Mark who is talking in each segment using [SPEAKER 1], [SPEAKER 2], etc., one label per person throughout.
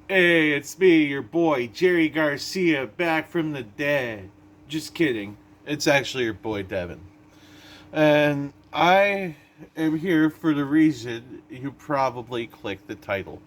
[SPEAKER 1] Hey, it's me, your boy, Jerry Garcia, back from the dead. Just kidding. It's actually your boy, Devin. And I am here for the reason you probably clicked the title.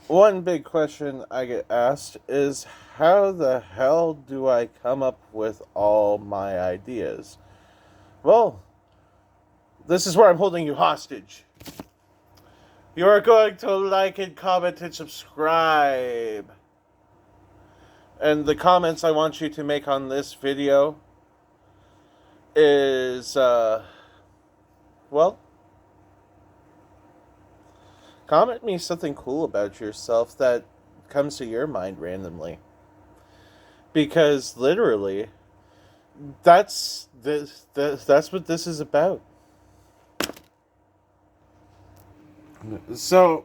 [SPEAKER 1] One big question I get asked is how the hell do I come up with all my ideas? Well, this is where I'm holding you hostage. You are going to like and comment and subscribe. And the comments I want you to make on this video is, well, comment me something cool about yourself that comes to your mind randomly. Because literally, that's what this is about. So,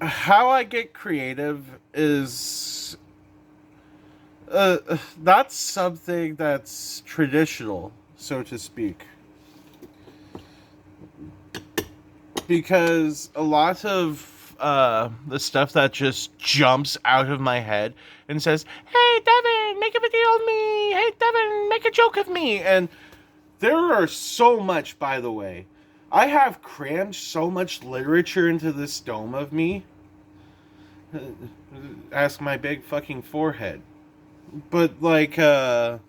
[SPEAKER 1] how I get creative is not something that's traditional, so to speak. Because a lot of the stuff that just jumps out of my head and says, "Hey, Devin, make a video of me. Hey, Devin, make a joke of me." And there are so much, by the way. I have crammed so much literature into this dome of me. Ask my big fucking forehead. But, like, I'm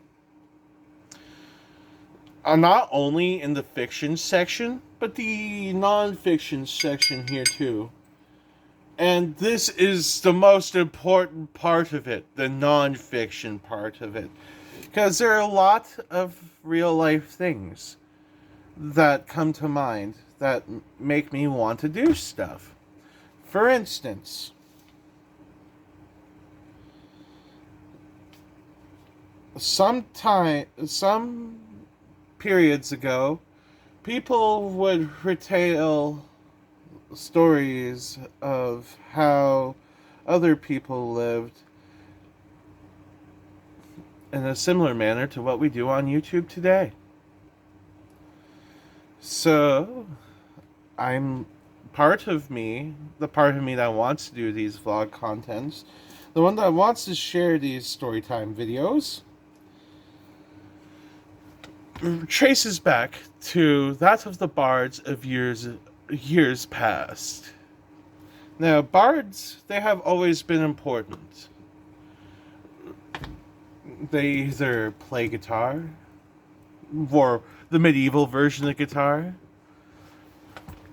[SPEAKER 1] not only in the fiction section, but the non-fiction section here too. And this is the most important part of it, the non-fiction part of it. Because there are a lot of real life things that come to mind that make me want to do stuff. For instance, some periods ago, people would retell stories of how other people lived in a similar manner to what we do on YouTube today. So, I'm part of me, the part of me that wants to do these vlog contents, the one that wants to share these storytime videos, traces back to that of the bards of years past. Now, bards, they have always been important. They either play guitar, or the medieval version of guitar.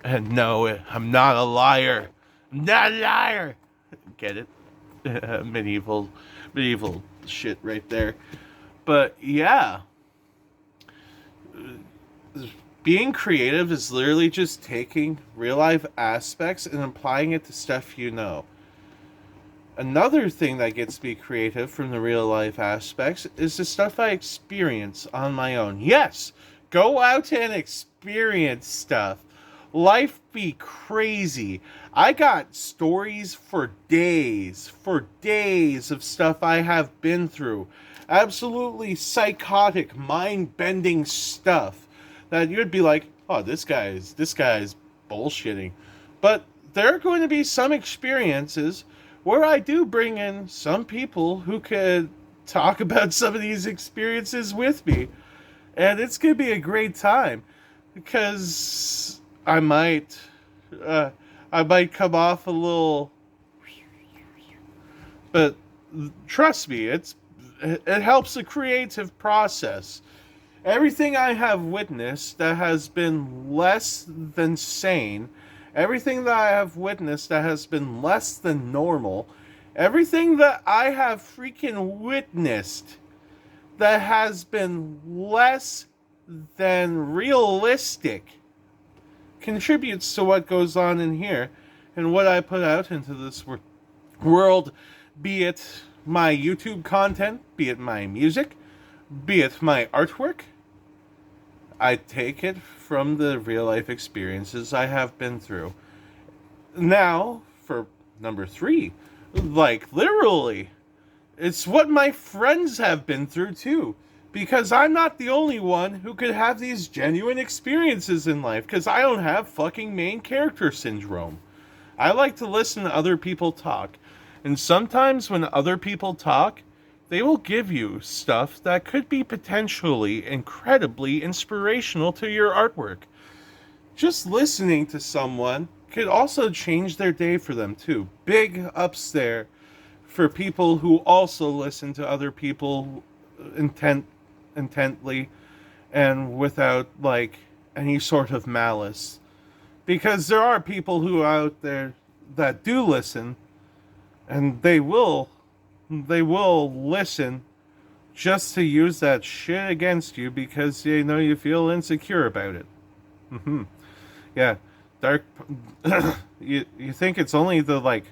[SPEAKER 1] And no, I'm not a liar. I'm not a liar. Get it? medieval shit right there. But yeah, being creative is literally just taking real life aspects and applying it to stuff you know. Another thing that gets me creative from the real life aspects is the stuff I experience on my own. Yes, go out and experience stuff. Life be crazy. I got stories for days of stuff I have been through. Absolutely psychotic, mind-bending stuff that you'd be like, "Oh, this guy's bullshitting." But there are going to be some experiences where I do bring in some people who could talk about some of these experiences with me. And it's going to be a great time because uh, I might come off a little, but trust me, it helps the creative process. Everything I have witnessed that has been less than sane, everything that I have witnessed that has been less than normal, everything that I have freaking witnessed that has been less than realistic contributes to what goes on in here and what I put out into this world, be it my YouTube content, be it my music, be it my artwork. I take it from the real life experiences I have been through. Now, for number 3, like literally, it's what my friends have been through too. Because I'm not the only one who could have these genuine experiences in life. Because I don't have fucking main character syndrome. I like to listen to other people talk. And sometimes when other people talk, they will give you stuff that could be potentially incredibly inspirational to your artwork. Just listening to someone could also change their day for them too. Big ups there for people who also listen to other people intently and without like any sort of malice. Because there are people who are out there that do listen, and they will listen just to use that shit against you because they know you feel insecure about it. Hmm. Yeah, dark. You think it's only the like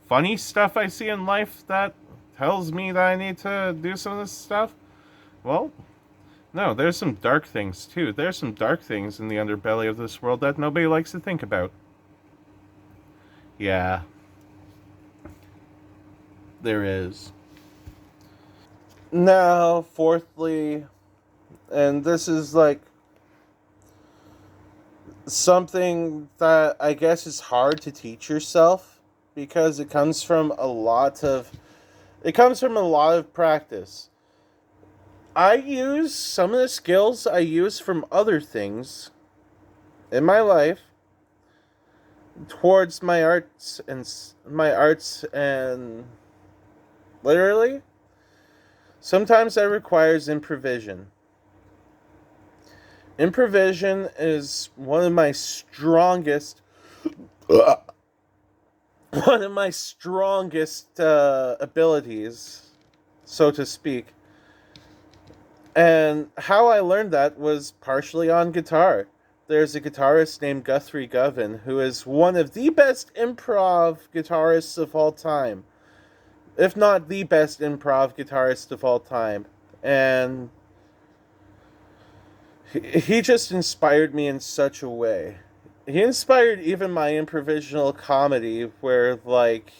[SPEAKER 1] funny stuff I see in life that tells me that I need to do some of this stuff? Well, no, there's some dark things too. There's some dark things in the underbelly of this world that nobody likes to think about. Yeah, there is. Now, fourthly, and this is like something that I guess is hard to teach yourself because it comes from a lot of practice. I use some of the skills I use from other things in my life towards my arts and literally sometimes that requires improvisation. Improvisation is one of my strongest abilities, so to speak. And how I learned that was partially on guitar. There's a guitarist named Guthrie Govan who is one of the best improv guitarists of all time, if not the best improv guitarist of all time. And he just inspired me in such a way. He inspired even my improvisational comedy, where, like,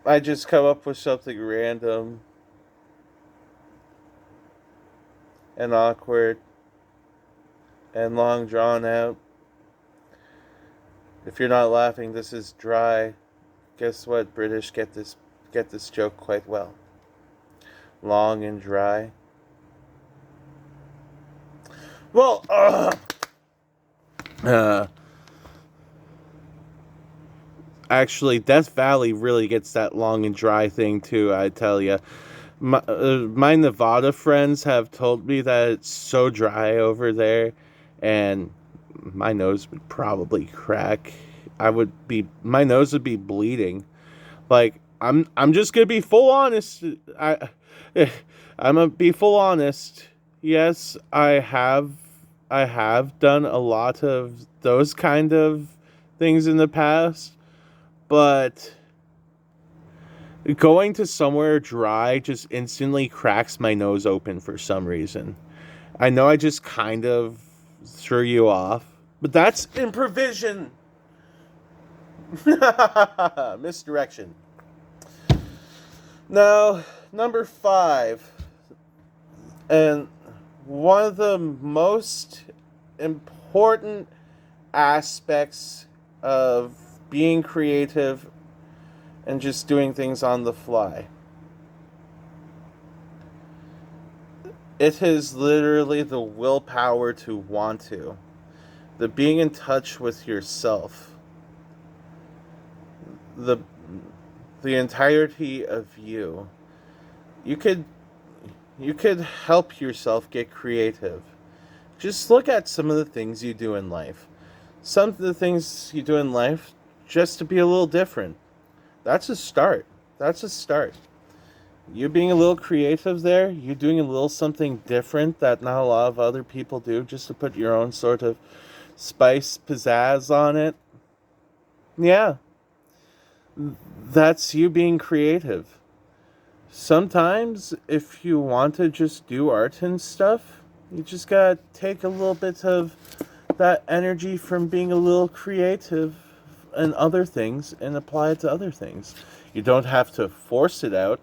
[SPEAKER 1] I just come up with something random and awkward and long drawn out. If you're not laughing, this is dry. Guess what? British get this joke quite well. Long and dry. Well, uh, actually, Death Valley really gets that long and dry thing too. I tell you, my Nevada friends have told me that it's so dry over there, and my nose would probably crack. My nose would be bleeding. Like I'm just gonna be full honest. I I'm gonna be full honest. Yes, I have done a lot of those kind of things in the past, but going to somewhere dry just instantly cracks my nose open for some reason. I know I just kind of threw you off, but that's improvisation. Misdirection. Now, number 5, and one of the most important aspects of being creative and just doing things on the fly. It is literally the willpower to want to, the being in touch with yourself, the the entirety of you. You could you could help yourself get creative. Just look at some of the things you do in life. Some of the things you do in life just to be a little different. That's a start. That's a start. You being a little creative there, you doing a little something different that not a lot of other people do just to put your own sort of spice, pizzazz on it. Yeah, that's you being creative. Sometimes, if you want to just do art and stuff, you just gotta take a little bit of that energy from being a little creative and other things and apply it to other things. You don't have to force it out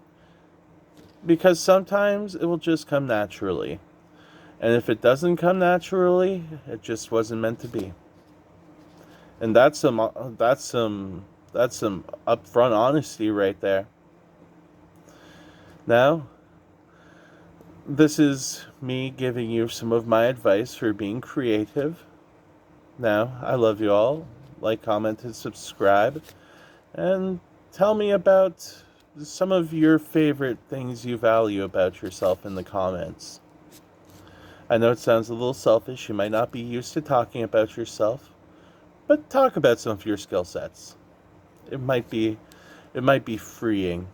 [SPEAKER 1] because sometimes it will just come naturally. And if it doesn't come naturally, it just wasn't meant to be. And that's some upfront honesty right there. Now, this is me giving you some of my advice for being creative. Now, I love you all. Like, comment, and subscribe. And tell me about some of your favorite things you value about yourself in the comments. I know it sounds a little selfish. You might not be used to talking about yourself, but talk about some of your skill sets. It might be freeing.